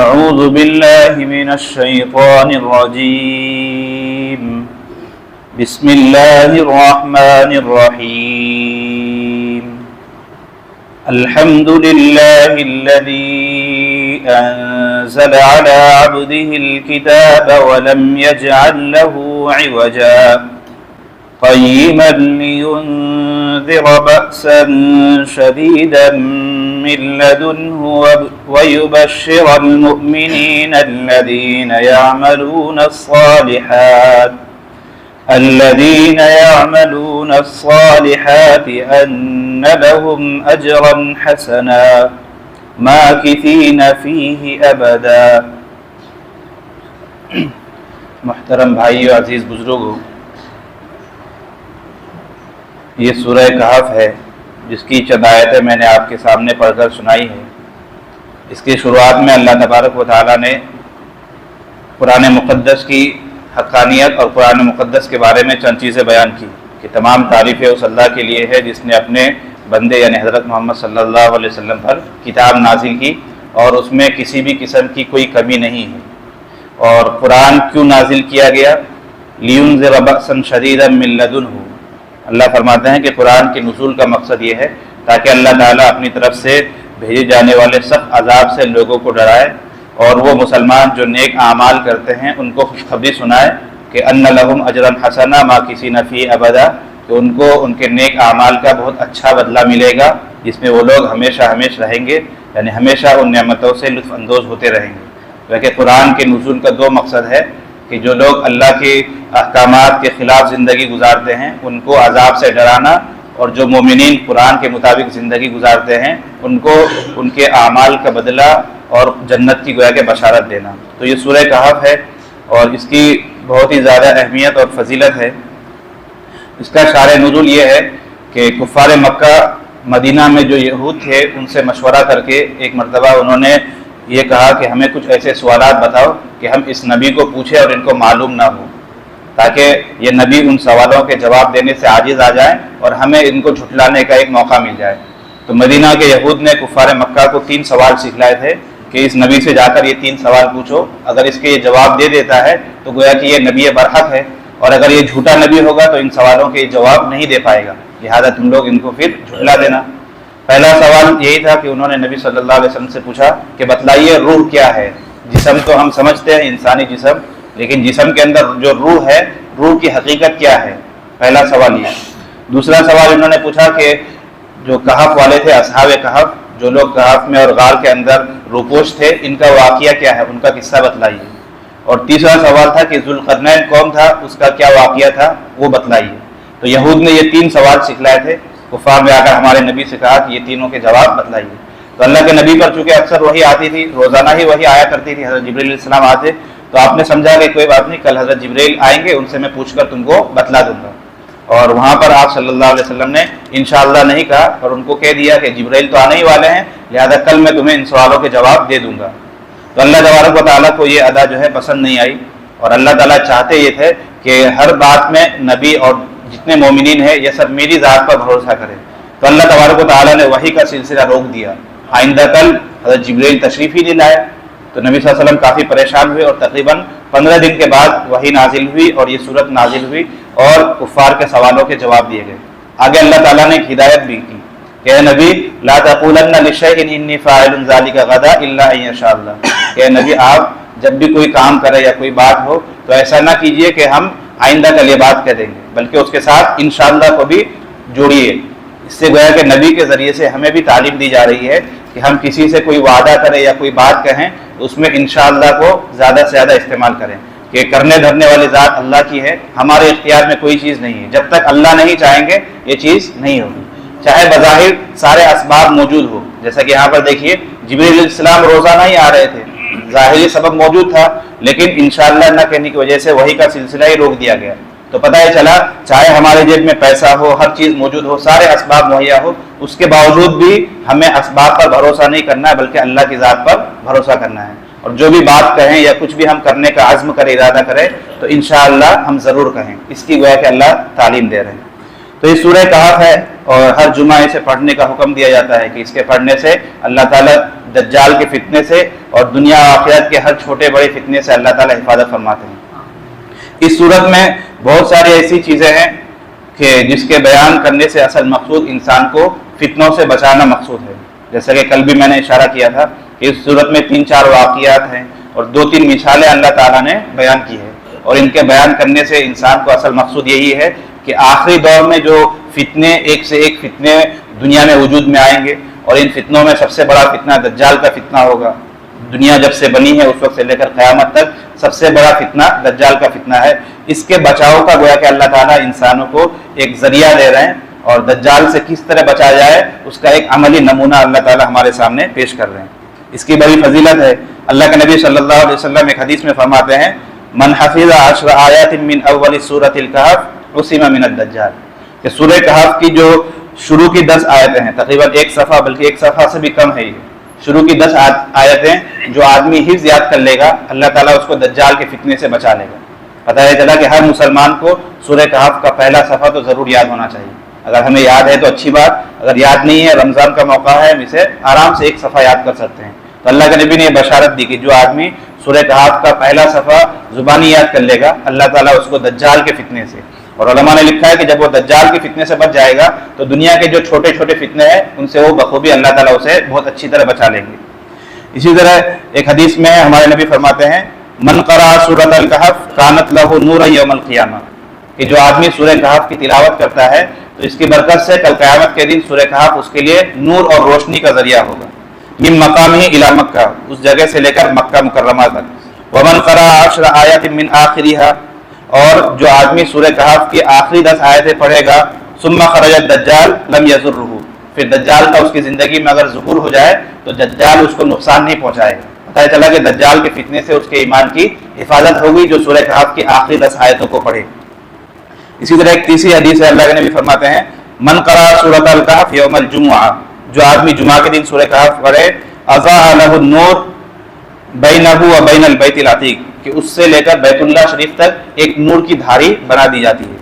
أعوذ بالله من الشيطان الرجيم بسم الله الرحمن الرحيم الحمد لله الذي أنزل على عبده الكتاب ولم يجعل له عوجا قيما لينذر بأسا شديدا من لدنه ويبشر المؤمنين الذين يعملون الصالحات أن لهم أجرا حسنا ماكثين فيه أبدا۔ محترم بھائیو، عزیز بزرگوں، یہ سورہ کہف ہے جس کی چند آیتیں میں نے آپ کے سامنے پڑھ کر سنائی ہے۔ اس کی شروعات میں اللہ تبارک و تعالیٰ نے قرآن مقدس کی حقانیت اور قرآن مقدس کے بارے میں چند چیزیں بیان کی کہ تمام تعریفیں اس اللہ کے لیے ہے جس نے اپنے بندے یعنی حضرت محمد صلی اللہ علیہ وسلم پر کتاب نازل کی اور اس میں کسی بھی قسم کی کوئی کمی نہیں ہے۔ اور قرآن کیوں نازل کیا گیا؟ لِيُنذِرَ بَأْسًا شَدِيدًا مِّن لَدُنْهُ، اللہ فرماتے ہیں کہ قرآن کے نزول کا مقصد یہ ہے تاکہ اللہ تعالیٰ اپنی طرف سے بھیجے جانے والے سخت عذاب سے لوگوں کو ڈرائے اور وہ مسلمان جو نیک اعمال کرتے ہیں ان کو خوشخبری سنائے کہ ان لہم اجرا حسنا ماکثین فیہ ابدا، کہ ان کو ان کے نیک اعمال کا بہت اچھا بدلہ ملے گا جس میں وہ لوگ ہمیشہ ہمیشہ رہیں گے، یعنی ہمیشہ ان نعمتوں سے لطف اندوز ہوتے رہیں گے۔ کیونکہ قرآن کے نزول کا دو مقصد ہے کہ جو لوگ اللہ کے احکامات کے خلاف زندگی گزارتے ہیں ان کو عذاب سے ڈرانا، اور جو مومنین قرآن کے مطابق زندگی گزارتے ہیں ان کو ان کے اعمال کا بدلہ اور جنت کی گویا کہ بشارت دینا۔ تو یہ سورہ کہف ہے اور اس کی بہت ہی زیادہ اہمیت اور فضیلت ہے۔ اس کا شارع نزول یہ ہے کہ کفار مکہ مدینہ میں جو یہود تھے ان سے مشورہ کر کے ایک مرتبہ انہوں نے یہ کہا کہ ہمیں کچھ ایسے سوالات بتاؤ کہ ہم اس نبی کو پوچھیں اور ان کو معلوم نہ ہو، تاکہ یہ نبی ان سوالوں کے جواب دینے سے عاجز آ جائیں اور ہمیں ان کو جھٹلانے کا ایک موقع مل جائے۔ تو مدینہ کے یہود نے کفار مکہ کو 3 سوال سکھلائے تھے کہ اس نبی سے جا کر یہ 3 سوال پوچھو، اگر اس کے یہ جواب دے دیتا ہے تو گویا کہ یہ نبی برحق ہے، اور اگر یہ جھوٹا نبی ہوگا تو ان سوالوں کے جواب نہیں دے پائے گا، لہذا تم لوگ ان کو پھر جھٹلا دینا۔ پہلا سوال یہی تھا کہ انہوں نے نبی صلی اللہ علیہ وسلم سے پوچھا کہ بتلائیے روح کیا ہے؟ جسم تو ہم سمجھتے ہیں انسانی جسم، لیکن جسم کے اندر جو روح ہے، روح کی حقیقت کیا ہے؟ پہلا سوال یہ۔ دوسرا سوال انہوں نے پوچھا کہ جو کہف والے تھے، اصحاب کہف، جو لوگ کہف میں اور غار کے اندر روپوش تھے، ان کا واقعہ کیا ہے؟ ان کا قصہ بتلائیے۔ اور تیسرا سوال تھا کہ ذوالقرنین کون تھا، اس کا کیا واقعہ تھا، وہ بتلائیے۔ تو یہود نے یہ 3 سوال سکھلائے تھے، کفار میں آ کر ہمارے نبی سے کہا کہ یہ تینوں کے جواب بتلائیے۔ تو اللہ کے نبی پر چونکہ اکثر وحی آتی تھی، روزانہ ہی وحی آیا کرتی تھی، حضرت جبریل علیہ السلام آتے، تو آپ نے سمجھا کہ کوئی بات نہیں، کل حضرت جبریل آئیں گے، ان سے میں پوچھ کر تم کو بتلا دوں گا۔ اور وہاں پر آپ صلی اللہ علیہ وسلم نے انشاءاللہ نہیں کہا اور ان کو کہہ دیا کہ جبریل تو آنے ہی والے ہیں، لہذا کل میں تمہیں ان سوالوں کے جواب دے دوں گا۔ تو اللہ تبارک و تعالیٰ کو یہ ادا جو ہے پسند نہیں آئی، اور اللہ تعالیٰ چاہتے یہ تھے کہ ہر بات میں نبی اور جتنے مومنین ہیں یہ سب میری ذات پر بھروسہ کریں۔ تو اللہ تبارک و تعالیٰ نے وحی کا سلسلہ روک دیا، آئندہ کل حضرت جبریل تشریف ہی نہیں لائے۔ تو نبی صلی اللہ علیہ وسلم کافی پریشان ہوئے اور تقریباً 15 دن کے بعد وحی نازل ہوئی اور یہ صورت نازل ہوئی اور کفار کے سوالوں کے جواب دیے گئے۔ آگے اللہ تعالیٰ نے ایک ہدایت بھی کی کہ اے نبی لا تقولن لشیء انی فاعل ذلک غدا الا ان یشاء اللہ، کہ اے نبی آپ جب بھی کوئی کام کرے یا کوئی بات ہو تو ایسا نہ کیجئے کہ ہم آئندہ کل یہ بات کہہ دیں گے، بلکہ اس کے ساتھ انشاءاللہ کو بھی جوڑیے۔ اس سے گویا کہ نبی کے ذریعے سے ہمیں بھی تعلیم دی جا رہی ہے کہ ہم کسی سے کوئی وعدہ کریں یا کوئی بات کہیں تو اس میں انشاءاللہ کو زیادہ سے زیادہ استعمال کریں، کہ کرنے دھرنے والی ذات اللہ کی ہے، ہمارے اختیار میں کوئی چیز نہیں ہے، جب تک اللہ نہیں چاہیں گے یہ چیز نہیں ہوگی، چاہے بظاہر سارے اسباب موجود ہو۔ جیسا کہ یہاں پر دیکھیے جبریل علیہ السلام روزانہ ہی آ رہے تھے، ظاہری سبب موجود تھا، لیکن انشاءاللہ نہ کہنے کی وجہ سے وحی کا سلسلہ ہی روک دیا گیا۔ تو پتہ ہی چلا چاہے ہمارے جیب میں پیسہ ہو، ہر چیز موجود ہو، سارے اسباب مہیا ہو، اس کے باوجود بھی ہمیں اسباب پر بھروسہ نہیں کرنا ہے بلکہ اللہ کی ذات پر بھروسہ کرنا ہے، اور جو بھی بات کہیں یا کچھ بھی ہم کرنے کا عزم کرے، ارادہ کرے تو انشاءاللہ ہم ضرور کہیں۔ اس کی گویا کہ اللہ تعلیم دے رہے ہیں۔ تو یہ سورہ کہف ہے اور ہر جمعہ اسے پڑھنے کا حکم دیا جاتا ہے کہ اس کے پڑھنے سے اللہ تعالیٰ دجال کے فتنے سے اور دنیا و آخرت کے ہر چھوٹے بڑے فتنے سے اللہ تعالیٰ حفاظت فرماتے ہیں۔ اس صورت میں بہت ساری ایسی چیزیں ہیں کہ جس کے بیان کرنے سے اصل مقصود انسان کو فتنوں سے بچانا مقصود ہے۔ جیسا کہ کل بھی میں نے اشارہ کیا تھا کہ اس صورت میں 3-4 واقعات ہیں اور 2-3 مثالیں اللہ تعالیٰ نے بیان کی ہے، اور ان کے بیان کرنے سے انسان کو اصل مقصود یہی ہے کہ آخری دور میں جو فتنے ایک سے ایک فتنے دنیا میں وجود میں آئیں گے، اور ان فتنوں میں سب سے بڑا فتنہ دجال کا فتنہ ہوگا۔ دنیا جب سے بنی ہے اس وقت سے لے کر قیامت تک سب سے بڑا فتنہ دجال کا فتنہ ہے۔ اس کے بچاؤ کا گویا کہ اللہ تعالیٰ انسانوں کو ایک ذریعہ دے رہے ہیں، اور دجال سے کس طرح بچا جائے اس کا ایک عملی نمونہ اللہ تعالیٰ ہمارے سامنے پیش کر رہے ہیں۔ اس کی بڑی فضیلت ہے۔ اللہ کے نبی صلی اللہ علیہ وسلم ایک حدیث میں فرماتے ہیں من حفظ 10 آیات من اول سورۃ الکہف عصم من الدجال، کہ سورہ کہف کی جو شروع کی 10 آیتیں ہیں، تقریباً ایک صفحہ، بلکہ ایک صفحہ سے بھی کم ہے، یہ شروع کی 10 آیتیں جو آدمی حفظ یاد کر لے گا اللہ تعالیٰ اس کو دجال کے فتنے سے بچا لے گا۔ پتہ یہ چلا کہ ہر مسلمان کو سورہ کہف کا پہلا صفحہ تو ضرور یاد ہونا چاہیے۔ اگر ہمیں یاد ہے تو اچھی بات، اگر یاد نہیں ہے رمضان کا موقع ہے، ہم اسے آرام سے ایک صفحہ یاد کر سکتے ہیں۔ تو اللہ کے نبی نے یہ بشارت دی کہ جو آدمی سورہ کہف کا پہلا صفحہ زبانی یاد کر لے گا اللہ تعالیٰ اس کو دجال کے فتنے سے، اور علماء نے لکھا ہے کہ جب وہ دجال کے فتنے سے بچ جائے گا تو دنیا کے جو چھوٹے چھوٹے فتنے ہیں ان سے وہ بخوبی اللہ تعالیٰ اسے بہت اچھی طرح بچا لیں گے۔ اسی طرح ایک حدیث میں ہمارے نبی فرماتے ہیں من قرأ سورۃ الکہف کانت لہ نورا یوم القیامہ، کہ جو آدمی سورہ کہف کی تلاوت کرتا ہے تو اس کی برکت سے کل قیامت کے دن سورہ کہف اس کے لیے نور اور روشنی کا ذریعہ ہوگا۔ من مقامہ الی مکہ، اس جگہ سے لے کر مکہ مکرمہ تک۔ ومن قرأ 10 آیات من آخرہا، اور جو آدمی سورہ کہف کی آخری 10 آیتیں پڑھے گا ثم خرج الدجال لم یضرہ، پھر دجال کا اس کی زندگی میں اگر ظہور ہو جائے تو دجال اس کو نقصان نہیں پہنچائے گا۔ پتہ چلا کہ دجال کے فتنے سے اس کے ایمان کی حفاظت ہوگی جو سورہ کہف کی آخری 10 آیتوں کو پڑھے۔ اسی طرح ایک تیسری حدیث ہے، اللہ کے نبی فرماتے ہیں من قرأ سورۃ الکہف یوم الجمعہ، جو آدمی جمعہ کے دن سورہ کہف پڑھے اضاء لہ النور بینہ و بین البیت العتیق، کہ اس سے لے کر بیت اللہ شریف تک ایک نور کی دھاری بنا دی جاتی ہے۔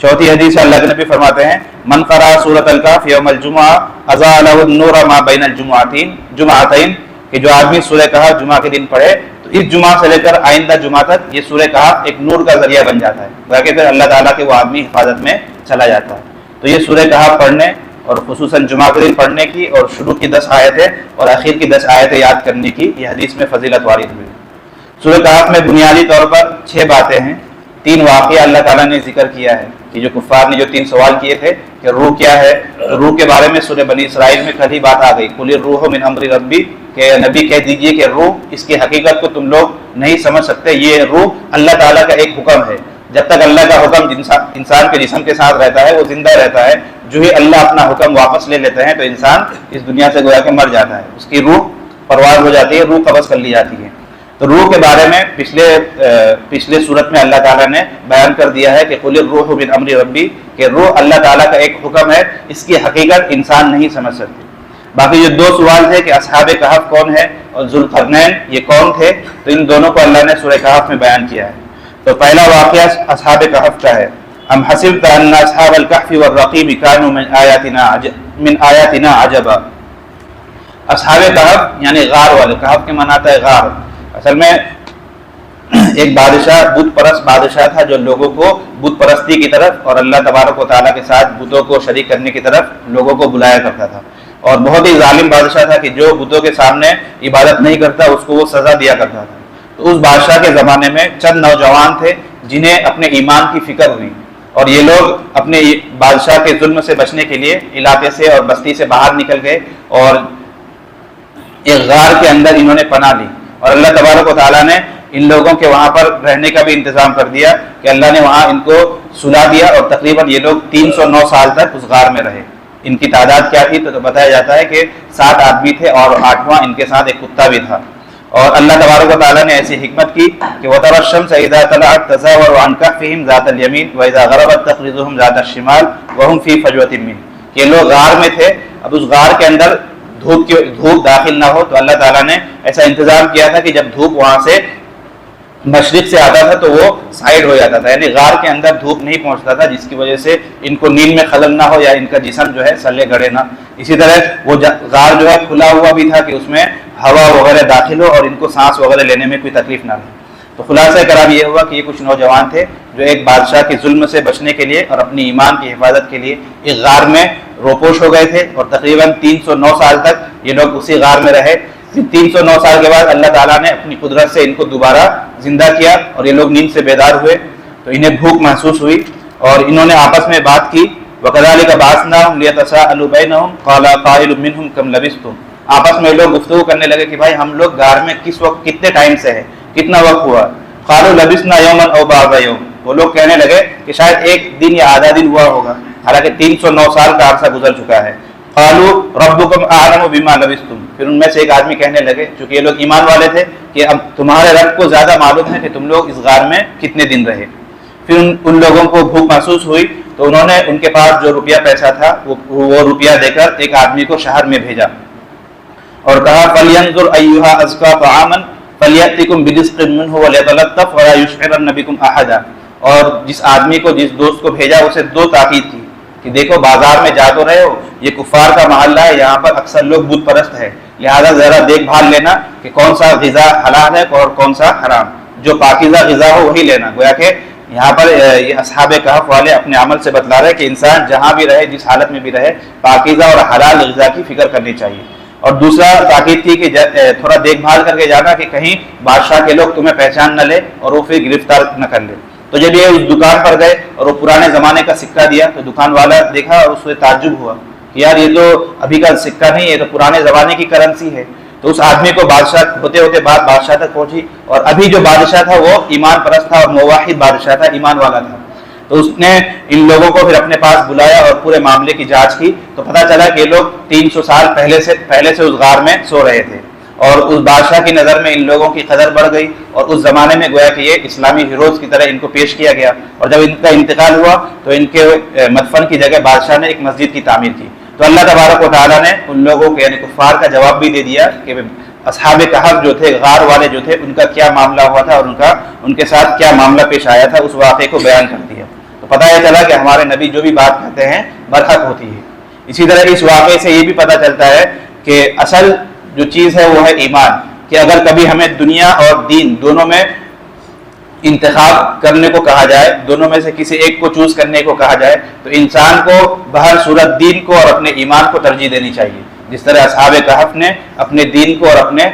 چوتھی حدیث ہے، اللہ کے نبی فرماتے ہیں من قرأ سورۃ الکہف یوم الجمعہ اضاء لہ النور ما بین الجمعتین، کہ جو آدمی سورہ کہف جمعہ کے دن پڑھے تو اس جمعہ سے لے کر آئندہ جمعہ تک یہ سورہ کہف ایک نور کا ذریعہ بن جاتا ہے، تاکہ پھر اللہ تعالیٰ کے وہ آدمی حفاظت میں چلا جاتا ہے۔ تو یہ سورہ کہف پڑھنے اور خصوصاً جمعہ کے دن پڑھنے کی اور شروع کی 10 آیتیں اور آخر کی 10 آیتیں یاد کرنے کی یہ حدیث میں فضیلت وارد ہوئی۔ سورہ کہف میں بنیادی طور پر 6 باتیں ہیں، 3 واقعہ اللہ تعالیٰ نے ذکر کیا ہے کہ جو کفار نے جو 3 سوال کیے تھے کہ روح کیا ہے، تو روح کے بارے میں سورہ بنی اسرائیل میں کل ہی بات آ گئی، قل الروح من امر ربی، کہ نبی کہہ دیجئے کہ روح، اس کی حقیقت کو تم لوگ نہیں سمجھ سکتے، یہ روح اللہ تعالیٰ کا ایک حکم ہے۔ جب تک اللہ کا حکم انسان کے جسم کے ساتھ رہتا ہے وہ زندہ رہتا ہے، جو ہی اللہ اپنا حکم واپس لے لیتے ہیں تو انسان اس دنیا سے گویا کہ مر جاتا ہے، اس کی روح پرواز ہو جاتی ہے، روح قبض کر لی جاتی ہے۔ تو روح کے بارے میں پچھلے صورت میں اللہ تعالیٰ نے بیان کر دیا ہے کہ قل الروح من امر ربی، کہ روح اللہ تعالیٰ کا ایک حکم ہے، اس کی حقیقت انسان نہیں سمجھ سکتے۔ باقی جو 2 سوال تھے کہ اصحاب کہف کون ہے اور ذوالقرنین یہ کون تھے، تو ان دونوں کو اللہ نے سورہ کہف میں بیان کیا ہے۔ تو پہلا واقعہ اصحاب کہف کا ہے، ام حسبت ان اصحاب الکہف والرقیم کانوا من آیاتنا عجبا۔ اصحاب کہف یعنی غار والے، کہف کے معنی آتا ہے غار۔ اصل میں ایک بادشاہ، بت پرست بادشاہ تھا جو لوگوں کو بت پرستی کی طرف اور اللہ تبارک و تعالیٰ کے ساتھ بتوں کو شریک کرنے کی طرف لوگوں کو بلایا کرتا تھا، اور بہت ہی ظالم بادشاہ تھا کہ جو بتوں کے سامنے عبادت نہیں کرتا اس کو وہ سزا دیا کرتا تھا۔ تو اس بادشاہ کے زمانے میں چند نوجوان تھے جنہیں اپنے ایمان کی فکر ہوئی، اور یہ لوگ اپنے بادشاہ کے ظلم سے بچنے کے لیے علاقے سے اور بستی سے باہر نکل گئے اور ایک غار کے اندر انہوں نے پناہ لی، اور اللہ تبارک و تعالیٰ نے ان لوگوں کے وہاں پر رہنے کا بھی انتظام کر دیا کہ اللہ نے وہاں ان کو سلا دیا، اور تقریباً یہ لوگ 309 سال تک اس غار میں رہے۔ ان کی تعداد کیا تھی تو بتایا جاتا ہے کہ 7 آدمی تھے اور 8واں ان کے ساتھ ایک کتا بھی تھا۔ اور اللہ تبارک و تعالیٰ نے ایسی حکمت کی کہ وَتَرَى الشَّمْسَ إِذَا طَلَعَتْ تَزَاوَرُ عَنْ كَهْفِهِمْ ذَاتَ الْيَمِينِ وَإِذَا غَرَبَتْ تَقْرِضُهُمْ ذَاتَ الشِّمَالِ وَهُمْ فِي فَجْوَةٍ مِّنْهُ، کہ لوگ غار میں تھے، اب اس غار کے اندر دھوپ داخل نہ ہو تو اللہ تعالیٰ نے ایسا انتظام کیا تھا کہ جب دھوپ وہاں سے مشرق سے آتا تھا تو وہ سائڈ ہو جاتا تھا، یعنی غار کے اندر دھوپ نہیں پہنچتا تھا، جس کی وجہ سے ان کو نیند میں خلل نہ ہو یا ان کا جسم جو ہے سلے گڑے نہ۔ اسی طرح وہ غار جو ہے کھلا ہوا بھی تھا کہ اس میں ہوا وغیرہ داخل ہو اور ان کو سانس وغیرہ لینے میں کوئی تکلیف نہ رہے۔ تو خلاصہ کرام یہ ہوا کہ یہ کچھ نوجوان تھے جو ایک بادشاہ کے ظلم سے بچنے کے لیے اور اپنی ایمان کی حفاظت کے لیے ایک غار میں روپوش ہو گئے تھے، اور تقریباً 309 سال تک یہ لوگ اسی غار میں رہے۔ 309 سال کے بعد اللہ تعالیٰ نے اپنی قدرت سے ان کو دوبارہ زندہ کیا اور یہ لوگ نیند سے بیدار ہوئے، تو انہیں بھوک محسوس ہوئی اور انہوں نے آپس میں بات کی، وَكَذَلِكَ بَعَثْنَاهُمْ لِيَتَسَاءَلُوا بَيْنَهُمْ قَالَ قَائِلٌ مِّنْهُمْ كَمْ لَبِثْتُمْ۔ آپس میں لوگ گفتگو کرنے لگے کہ بھائی ہم لوگ غار میں کس وقت کتنے ٹائم سے ہے، کتنا وقت ہوا۔ قَالُوا لَبِثْنَا يَوْمًا أَوْ بَعْضَ يَوْمٍ، وہ لوگ کہنے لگے کہ شاید ایک دن یا آدھا دن ہوا ہوگا، حالانکہ 309 سال کا عرصہ گزر چکا ہے۔ قَالُوا رَبُّكُمْ أَعْلَمُ بِمَا لَبِثْتُمْ، پھر ان میں سے ایک آدمی کہنے لگے، چونکہ یہ لوگ ایمان والے تھے، کہ اب تمہارے رب کو زیادہ معلوم ہے کہ تم لوگ اس غار میں کتنے دن رہے۔ پھر ان لوگوں کو بھوک محسوس ہوئی تو انہوں نے ان کے پاس جو روپیہ پیسہ تھا وہ روپیہ دے کر ایک آدمی کو شہر میں بھیجا اور کہا فَلْيَنظُرْ أَيُّهَا أَزْكَىٰ طَعَامًا فَلْيَأْتِكُمْ بِرِزْقٍ مِّنْهُ وَلْيَتَلَطَّفْ وَلَا يُشْعِرَنَّ بِكُمْ أَحَدًا۔ اور جس آدمی کو، جس دوست کو بھیجا، اسے دو تاکید کی کہ دیکھو بازار میں جا تو رہے ہو، یہ کفار کا محلہ ہے، یہاں پر اکثر لوگ بت پرست ہیں، لہذا ذرا دیکھ بھال لینا کہ کون سا غذا حلال ہے اور کون سا حرام، جو پاکیزہ غذا ہو وہی لینا۔ گویا کہ یہاں پر یہ اصحاب کہف والے اپنے عمل سے بتلا رہے کہ انسان جہاں بھی رہے، جس حالت میں بھی رہے، پاکیزہ اور حلال غذا کی فکر کرنی چاہیے۔ اور دوسرا تاکید کی کہ تھوڑا دیکھ بھال کر کے جانا کہ کہیں بادشاہ کے لوگ تمہیں پہچان نہ لے اور وہ پھر گرفتار نہ کر لے۔ تو جب یہ اس دکان پر گئے اور وہ پرانے زمانے کا سکہ دیا تو دکان والا دیکھا اور اس سے تعجب ہوا کہ یار یہ تو ابھی کا سکہ نہیں، یہ تو پرانے زمانے کی کرنسی ہے۔ تو اس آدمی کو بادشاہ ہوتے ہوتے بات بادشاہ تک پہنچی، اور ابھی جو بادشاہ تھا وہ ایمان پرست تھا اور موحد بادشاہ تھا، ایمان والا تھا۔ تو اس نے ان لوگوں کو پھر اپنے پاس بلایا اور پورے معاملے کی جانچ کی، تو پتہ چلا کہ یہ لوگ 300 سال پہلے سے اس غار میں سو رہے تھے، اور اس بادشاہ کی نظر میں ان لوگوں کی قدر بڑھ گئی، اور اس زمانے میں گویا کہ یہ اسلامی ہیروز کی طرح ان کو پیش کیا گیا، اور جب ان کا انتقال ہوا تو ان کے مدفن کی جگہ بادشاہ نے ایک مسجد کی تعمیر کی۔ تو اللہ تبارک و تعالیٰ نے ان لوگوں کے یعنی کفار کا جواب بھی دے دیا کہ اصحاب کہف جو تھے، غار والے جو تھے، ان کا کیا معاملہ ہوا تھا اور ان کے ساتھ کیا معاملہ پیش آیا تھا، اس واقعے کو بیان کر دیا۔ تو پتہ یہ چلا کہ ہمارے نبی جو بھی بات کہتے ہیں برحق ہوتی ہے۔ اسی طرح اس واقعے سے یہ بھی پتہ چلتا ہے کہ اصل جو چیز ہے وہ ہے ایمان، کہ اگر کبھی ہمیں دنیا اور دین دونوں میں انتخاب کرنے کو کہا جائے، دونوں میں سے کسی ایک کو چوز کرنے کو کہا جائے، تو انسان کو بہر صورت دین کو اور اپنے ایمان کو ترجیح دینی چاہیے، جس طرح اصحاب کہف نے اپنے دین کو اور اپنے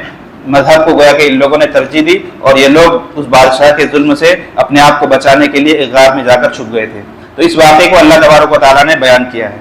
مذہب کو گویا کہ ان لوگوں نے ترجیح دی، اور یہ لوگ اس بادشاہ کے ظلم سے اپنے آپ کو بچانے کے لیے ایک غار میں جا کر چھپ گئے تھے۔ تو اس واقعے کو اللہ تبارک و تعالیٰ نے بیان کیا ہے۔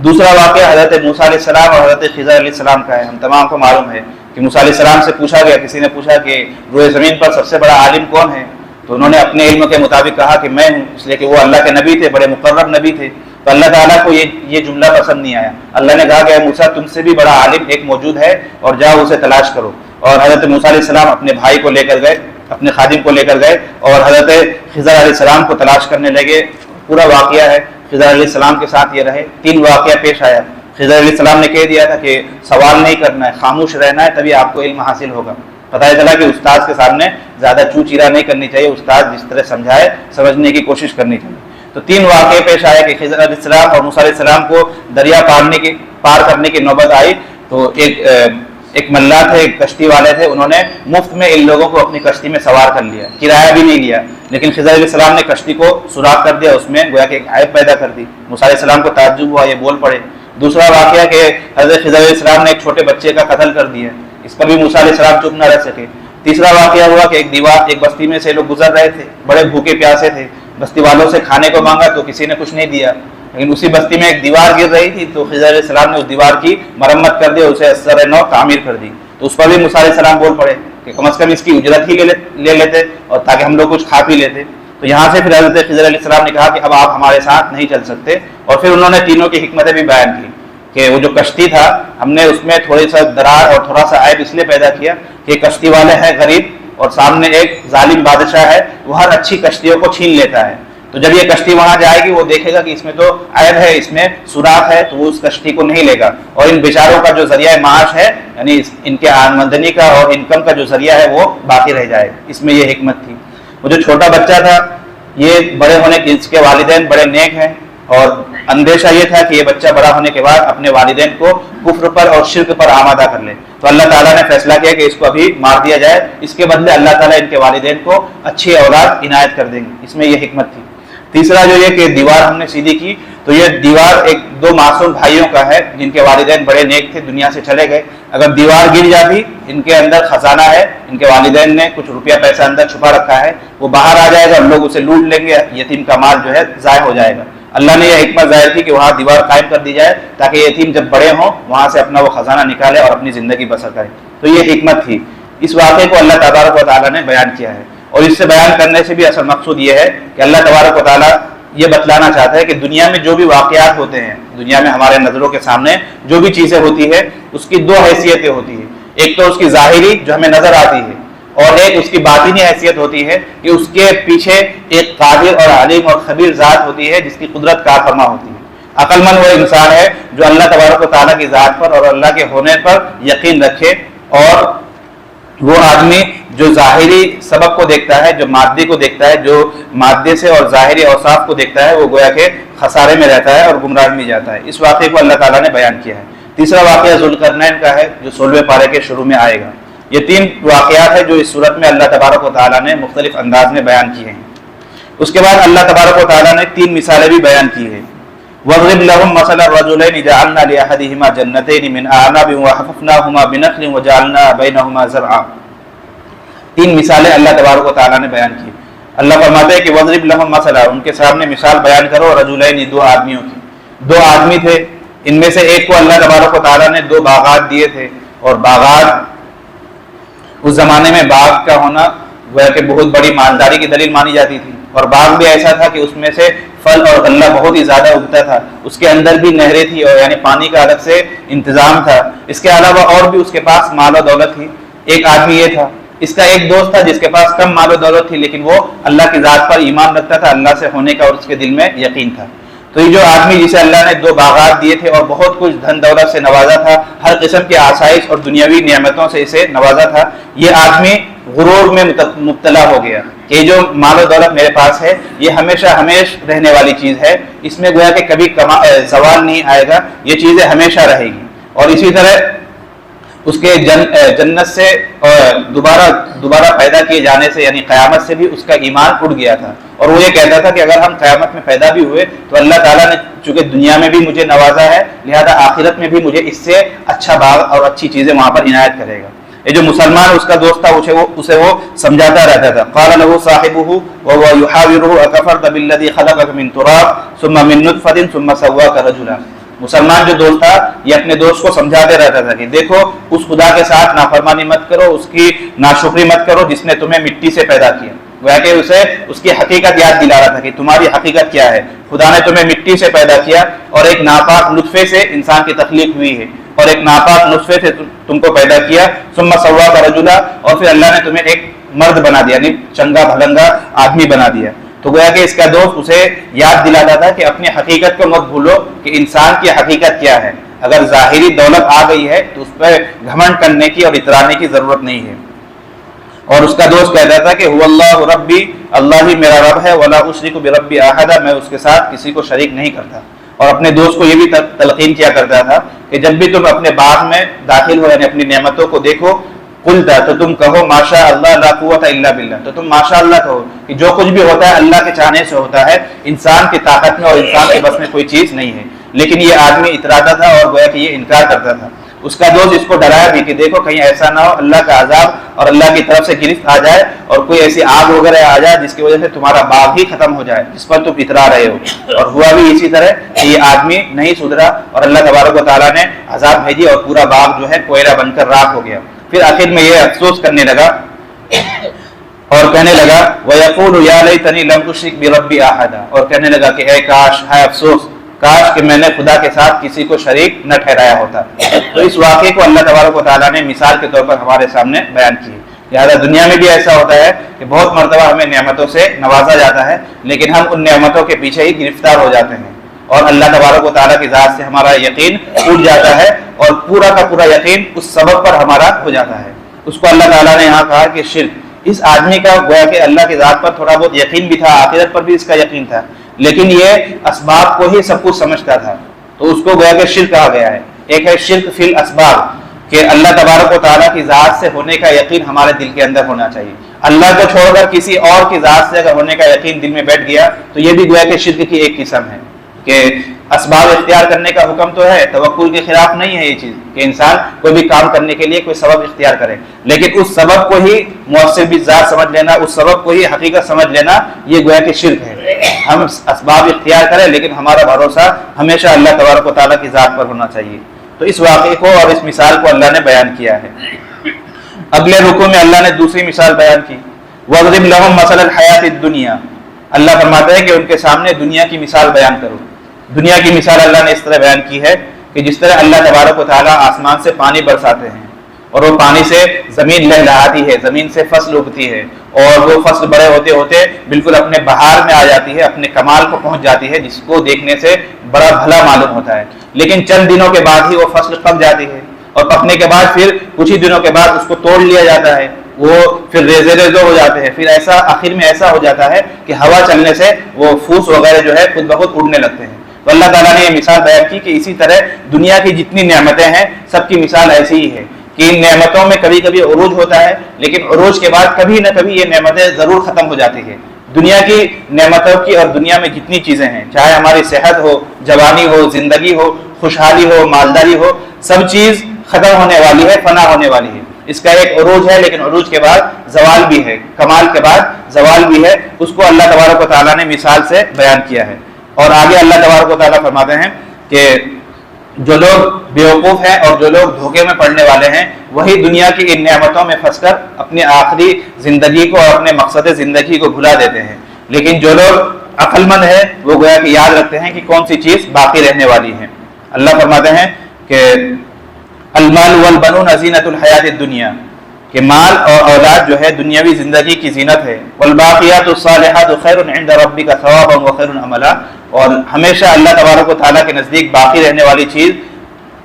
دوسرا واقعہ حضرت موسیٰ علیہ السلام اور حضرت خضر علیہ السلام کا ہے۔ ہم تمام کو معلوم ہے کہ موسیٰ علیہ السلام سے پوچھا گیا، کسی نے پوچھا کہ روئے زمین پر سب سے بڑا عالم کون ہے، تو انہوں نے اپنے علم کے مطابق کہا کہ میں ہوں، اس لیے کہ وہ اللہ کے نبی تھے، بڑے مقرب نبی تھے۔ تو اللہ تعالیٰ کو یہ جملہ پسند نہیں آیا۔ اللہ نے کہا کہ اے موسیٰ تم سے بھی بڑا عالم ایک موجود ہے اور جاؤ اسے تلاش کرو۔ اور حضرت موسیٰ علیہ السلام اپنے بھائی کو لے کر گئے، اپنے خادم کو لے کر گئے اور حضرت خضر علیہ السلام کو تلاش کرنے لگے۔ پورا واقعہ ہے، خضر علیہ السلام کے ساتھ یہ رہے، 3 واقعہ پیش آیا۔ خضر علیہ السلام نے کہہ دیا تھا کہ سوال نہیں کرنا ہے، خاموش رہنا ہے، تبھی آپ کو علم حاصل ہوگا۔ پتہ چلا کہ استاد کے سامنے زیادہ چو چیرا نہیں کرنی چاہیے، استاد جس طرح سمجھائے سمجھنے کی کوشش کرنی چاہیے۔ تو 3 واقعے پیش آئے کہ خضر علیہ السلام اور موسیٰ علیہ السلام کو دریا پار کرنے کی نوبت آئی، تو ایک ملا تھے، ایک کشتی والے تھے، انہوں نے مفت میں ان لوگوں کو اپنی کشتی میں سوار کر لیا، کرایہ بھی نہیں لیا، لیکن خضر علیہ السلام نے کشتی کو سوراخ کر دیا، اس میں گویا کہ ایک عیب پیدا کر دی۔ موسیٰ علیہ السلام کو تعجب ہوا، یہ بول پڑے۔ دوسرا واقعہ کہ حضرت خضر علیہ السلام نے ایک چھوٹے بچے کا قتل کر دیا، اس پر بھی موسیٰ علیہ السلام چپ نہ رہ سکے۔ تیسرا واقعہ ہوا کہ ایک بستی میں سے لوگ گزر رہے تھے، بڑے بھوکے پیاسے تھے، بستی والوں سے کھانے کو مانگا تو کسی نے کچھ نہیں دیا، لیکن اسی بستی میں ایک دیوار گر رہی تھی تو خضر علیہ السلام نے اس دیوار کی مرمت کر دی، اسے اثر نو تعمیر کر دی۔ تو اس پر بھی موسیٰ علیہ السلام بول پڑے کہ کم از کم اس کی اجرت ہی لے لیتے اور تاکہ ہم لوگ کچھ کھا پی لیتے۔ تو یہاں سے پھر حضرت خضر علیہ السلام نے کہا کہ اب آپ ہمارے ساتھ نہیں چل سکتے، اور پھر انہوں نے تینوں کی حکمتیں بھی بیان کی کہ وہ جو کشتی تھا ہم نے اس میں تھوڑی سا درار اور تھوڑا سا عیب اس لیے پیدا کیا کہ کشتی والے ہیں غریب اور سامنے ایک ظالم بادشاہ ہے، وہ ہر اچھی کشتیوں کو چھین لیتا ہے، تو جب یہ کشتی وہاں جائے گی وہ دیکھے گا کہ اس میں تو عیب ہے، اس میں سوراخ ہے، تو وہ اس کشتی کو نہیں لے گا، اور ان بیچاروں کا جو ذریعہ معاش ہے یعنی ان کے آمدنی کا اور انکم کا جو ذریعہ ہے وہ باقی رہ جائے گا۔ اس میں یہ حکمت تھی۔ وہ جو چھوٹا بچہ تھا، یہ بڑے ہونے کے اس کے والدین بڑے نیک ہیں، اور اندیشہ یہ تھا کہ یہ بچہ بڑا ہونے کے بعد اپنے والدین کو کفر پر اور شرک پر آمادہ کر لے، تو اللہ تعالیٰ نے فیصلہ کیا کہ اس کو ابھی مار دیا جائے، اس کے بدلے اللہ تعالیٰ ان کے والدین کو اچھی اولاد عنایت کر دیں گے۔ اس میں یہ حکمت تھی۔ تیسرا جو یہ کہ دیوار ہم نے سیدھی کی، تو یہ دیوار ایک دو معصوم بھائیوں کا ہے جن کے والدین بڑے نیک تھے، دنیا سے چلے گئے۔ اگر دیوار گر جاتی، ان کے اندر خزانہ ہے، ان کے والدین نے کچھ روپیہ پیسہ اندر چھپا رکھا ہے، وہ باہر آ جائے گا اور لوگ اسے لوٹ لیں گے، یتیم کا مال جو ہے ضائع ہو جائے گا۔ اللہ نے یہ حکمت ظاہر کی کہ وہاں دیوار قائم کر دی جائے تاکہ یتیم جب بڑے ہوں وہاں سے اپنا وہ خزانہ نکالے اور اپنی زندگی بسر کرے۔ تو یہ حکمت تھی۔ اس واقعے کو اللہ تبارک و تعالیٰ نے بیان کیا ہے، اور اس سے بیان کرنے سے بھی اصل مقصود یہ ہے کہ اللہ تبارک و تعالیٰ یہ بتلانا چاہتا ہے کہ دنیا میں جو بھی واقعات ہوتے ہیں، دنیا میں ہمارے نظروں کے سامنے جو بھی چیزیں ہوتی ہے، اس کی دو حیثیتیں ہوتی ہیں۔ ایک تو اس کی ظاہری جو ہمیں نظر آتی ہے، اور ایک اس کی باطنی حیثیت ہوتی ہے کہ اس کے پیچھے ایک قادر اور علیم اور خبیر ذات ہوتی ہے جس کی قدرت کار فرما ہوتی ہے۔ عقل مند وہ انسان ہے جو اللہ تبارک و تعالیٰ کی ذات پر اور اللہ کے ہونے پر یقین رکھے، اور وہ آدمی جو ظاہری سبب کو دیکھتا ہے، جو مادے کو دیکھتا ہے، جو مادے سے اور ظاہری اوصاف کو دیکھتا ہے، وہ گویا کہ خسارے میں رہتا ہے اور گمراہ میں جاتا ہے۔ اس واقعے کو اللہ تعالیٰ نے بیان کیا ہے۔ تیسرا واقعہ ذوالقرنین کا ہے جو 16ویں پارے کے شروع میں آئے گا۔ یہ تین واقعات ہیں جو اس صورت میں اللہ تبارک و تعالیٰ نے مختلف انداز میں بیان کیے ہیں۔ اس کے بعد اللہ تبارک و تعالیٰ نے تین مثالیں بھی بیان کی ہیں۔ وَاضْرِبْ لَهُمْ مَثَلَ الرَّجُلَيْنِ جَعَلْنَا لِأَحَدِهِمَا جَنَّتَيْنِ مِنْ أَعْنَابٍ وَحَفَفْنَاهُمَا بِنَخْلٍ وَجَعَلْنَا بَيْنَهُمَا زَرْعًا۔ تین مثالیں اللہ تبارک و تعالیٰ نے بیان کی۔ اللہ فرماتے ہیں کہ وَاضْرِبْ لَهُمْ مَثَلًا، ان کے سامنے مثال بیان کرو، رجلین، دو آدمیوں کی۔ دو آدمی تھے، ان میں سے ایک کو اللہ تبارک و تعالیٰ نے دو باغات دیے تھے، اور باغات اس زمانے میں باغ کا ہونا وہ کہ بہت بڑی مالداری کی دلیل مانی جاتی تھی، اور باغ بھی ایسا تھا کہ اس میں سے پھل اور غلہ بہت ہی زیادہ اگتا تھا، اس کے اندر بھی نہریں تھی اور یعنی پانی کا الگ سے انتظام تھا۔ اس کے علاوہ اور بھی اس کے پاس مال و دولت تھی۔ ایک آدمی یہ تھا، اس کا ایک دوست تھا جس کے پاس کم مال و دولت تھی، لیکن وہ اللہ کی ذات پر ایمان رکھتا تھا، اللہ سے ہونے کا اور اس کے دل میں یقین تھا۔ تو یہ جو آدمی جسے اللہ نے دو باغات دیے تھے اور بہت کچھ دھن دولت سے نوازا تھا، ہر قسم کے آسائش اور دنیاوی نعمتوں سے اسے نوازا تھا، یہ آدمی غرور میں مبتلا ہو گیا کہ جو مال و دولت میرے پاس ہے یہ ہمیشہ رہنے والی چیز ہے، اس میں گویا کہ کبھی زوال نہیں آئے گا، یہ چیزیں ہمیشہ رہے گی۔ اور اسی طرح اس کے جنت سے دوبارہ پیدا کیے جانے سے یعنی قیامت سے بھی اس کا ایمان اٹھ گیا تھا، اور وہ یہ کہتا تھا کہ اگر ہم قیامت میں پیدا بھی ہوئے تو اللہ تعالیٰ نے چونکہ دنیا میں بھی مجھے نوازا ہے، لہذا آخرت میں بھی مجھے اس سے اچھا باغ اور اچھی چیزیں وہاں پر عنایت کرے گا۔ یہ جو مسلمان اس کا دوست تھا اسے وہ سمجھاتا رہتا تھا۔ قال له صاحبه وهو يحاوره اكفرت بالذي خلقك من تراب ثم من نطفة ثم سواك رجلا۔ مسلمان جو دوست تھا یہ اپنے دوست کو سمجھاتے رہتا تھا کہ دیکھو اس خدا کے ساتھ نافرمانی مت کرو، اس کی ناشکری مت کرو جس نے تمہیں مٹی سے پیدا کیا۔ وہ کہ اسے اس کی حقیقت یاد دلا رہا تھا کہ تمہاری حقیقت کیا ہے، خدا نے تمہیں مٹی سے پیدا کیا اور ایک ناپاک نطفے سے انسان کی تخلیق ہوئی ہے، اور ایک ناپاک نطفے سے تم کو پیدا کیا، ثم سواک رجلا، اور پھر اللہ نے تمہیں ایک مرد بنا دیا، یعنی چنگا بھلنگا آدمی بنا دیا۔ تو گویا کہ اس کا دوست اسے یاد دلاتا تھا کہ اپنی حقیقت کو مت بھولو کہ انسان کی حقیقت کیا ہے، اگر ظاہری دولت آ گئی ہے تو اس پہ گھمنڈ کرنے کی اور اترانے کی ضرورت نہیں ہے۔ اور اس کا دوست کہتا تھا کہ هو اللہ ربی، اللہ ہی میرا رب ہے، ولا اشرک بربی احدا، میں اس کے ساتھ کسی کو شریک نہیں کرتا۔ اور اپنے دوست کو یہ بھی تلقین کیا کرتا تھا کہ جب بھی تم اپنے باغ میں داخل ہو یعنی اپنی نعمتوں کو دیکھو، قلتا، تو تم کہو ماشاء اللہ لا قوت الا باللہ، تو تم ماشاء اللہ کہو کہ جو کچھ بھی ہوتا ہے اللہ کے چاہنے سے ہوتا ہے، انسان کی طاقت میں اور انسان کے بس میں کوئی چیز نہیں ہے۔ لیکن یہ آدمی اتراتا تھا اور گویا کہ یہ انکار کرتا تھا۔ اس کا دوست اس کو ڈرایا بھی کہ دیکھو کہیں ایسا نہ ہو اللہ کا عذاب اور اللہ کی طرف سے گرفت آ جائے اور کوئی ایسی آگ وغیرہ آ جائے جس کی وجہ سے تمہارا باغ ہی ختم ہو جائے جس پر تم اترا رہے ہو۔ اور ہوا بھی اسی طرح کہ یہ آدمی نہیں سدھرا اور اللہ تبارک و تعالیٰ نے عذاب بھیجی اور پورا باغ جو ہے کوئلہ بن کر راکھ ہو گیا۔ پھر آخر میں یہ افسوس کرنے لگا اور کہنے لگا وَيَقُولُ يَا لَيْتَنِي لَمْ أُشْرِكْ بِرَبِّي أَحَدًا، اور کہنے لگا کہ اے کاش، ہے افسوس، کاش کہ میں نے خدا کے ساتھ کسی کو شریک نہ ٹھہرایا ہوتا۔ تو اس واقعے کو اللہ تبارک و تعالیٰ نے مثال کے طور پر ہمارے سامنے بیان کی۔ لہٰذا دنیا میں بھی ایسا ہوتا ہے کہ بہت مرتبہ ہمیں نعمتوں سے نوازا جاتا ہے، لیکن ہم ان نعمتوں کے پیچھے ہی گرفتار ہو جاتے ہیں اور اللہ تبارک و تعالیٰ کی ذات سے ہمارا یقین اٹھ جاتا ہے اور پورا کا پورا یقین اس سبب پر ہمارا ہو جاتا ہے۔ اس کو اللہ تعالیٰ نے یہاں کہا کہ شرک، اس آدمی کا گویا کہ اللہ کی ذات پر تھوڑا بہت یقین بھی تھا، آخرت پر بھی اس کا یقین تھا، لیکن یہ اسباب کو ہی سب کچھ سمجھتا تھا، تو اس کو گویا کہ شرک کہا گیا ہے۔ ایک ہے شرک فی الاسباب، کہ اللہ تبارک و تعالیٰ کی ذات سے ہونے کا یقین ہمارے دل کے اندر ہونا چاہیے۔ اللہ کو چھوڑ کر کسی اور کی ذات سے اگر ہونے کا یقین دل میں بیٹھ گیا تو یہ بھی گویا کہ شرک کی ایک قسم ہے، کہ اسباب اختیار کرنے کا حکم تو ہے، توکل کے خلاف نہیں ہے یہ چیز کہ انسان کوئی بھی کام کرنے کے لیے کوئی سبب اختیار کرے، لیکن اس سبب کو ہی مؤثر بالذات سمجھ لینا، اس سبب کو ہی حقیقت سمجھ لینا، یہ گویا کہ شرک ہے۔ ہم اسباب اختیار کریں لیکن ہمارا بھروسہ ہمیشہ اللہ تبارک و تعالیٰ کی ذات پر ہونا چاہیے۔ تو اس واقعے کو اور اس مثال کو اللہ نے بیان کیا ہے۔ اگلے رکوع میں اللہ نے دوسری مثال بیان کی، وَاضْرِبْ لَهُمْ مَثَلَ الْحَيَاةِ الدُّنْيَا، اللہ فرماتا ہے کہ ان کے سامنے دنیا کی مثال بیان کرو۔ دنیا کی مثال اللہ نے اس طرح بیان کی ہے کہ جس طرح اللہ تبارک و تعالیٰ آسمان سے پانی برساتے ہیں اور وہ پانی سے زمین لہلہاتی ہے، زمین سے فصل اگتی ہے، اور وہ فصل بڑے ہوتے ہوتے بالکل اپنے بہار میں آ جاتی ہے، اپنے کمال کو پہنچ جاتی ہے، جس کو دیکھنے سے بڑا بھلا معلوم ہوتا ہے، لیکن چند دنوں کے بعد ہی وہ فصل پک جاتی ہے، اور پکنے کے بعد پھر کچھ ہی دنوں کے بعد اس کو توڑ لیا جاتا ہے، وہ پھر ریزے ریزو ہو جاتے ہیں، پھر ایسا آخر میں ایسا ہو جاتا ہے کہ ہوا چلنے سے وہ پھوس وغیرہ جو ہے خود بخود اڑنے لگتے ہیں۔ تو اللہ تعالیٰ نے یہ مثال بیان کی کہ اسی طرح دنیا کی جتنی نعمتیں ہیں سب کی مثال ایسی ہی ہے کہ ان نعمتوں میں کبھی کبھی عروج ہوتا ہے، لیکن عروج کے بعد کبھی نہ کبھی یہ نعمتیں ضرور ختم ہو جاتی ہیں۔ دنیا کی نعمتوں کی اور دنیا میں جتنی چیزیں ہیں، چاہے ہماری صحت ہو، جوانی ہو، زندگی ہو، خوشحالی ہو، مالداری ہو، سب چیز ختم ہونے والی ہے، فنا ہونے والی ہے۔ اس کا ایک عروج ہے، لیکن عروج کے بعد زوال بھی ہے، کمال کے بعد زوال بھی ہے، اس کو اللہ تبارک و تعالیٰ نے مثال سے بیان کیا ہے۔ اور آگے اللہ تبارک و تعالیٰ فرماتے ہیں کہ جو لوگ بیوقوف ہیں اور جو لوگ دھوکے میں پڑنے والے ہیں وہی دنیا کی ان نعمتوں میں پھنس کر اپنی آخری زندگی کو اور اپنے مقصد زندگی کو بھلا دیتے ہیں، لیکن جو لوگ عقل مند ہیں وہ گویا کہ یاد رکھتے ہیں کہ کون سی چیز باقی رہنے والی ہے۔ اللہ فرماتے ہیں کہ المال والبنون زینۃ الحیات الدنیا، کہ مال اور اولاد جو ہے دنیاوی زندگی کی زینت ہے، والباقیات الصالحات خیر عند ربک ثوابا وخیر عملا، اور ہمیشہ اللہ تبارک و تعالیٰ کے نزدیک باقی رہنے والی چیز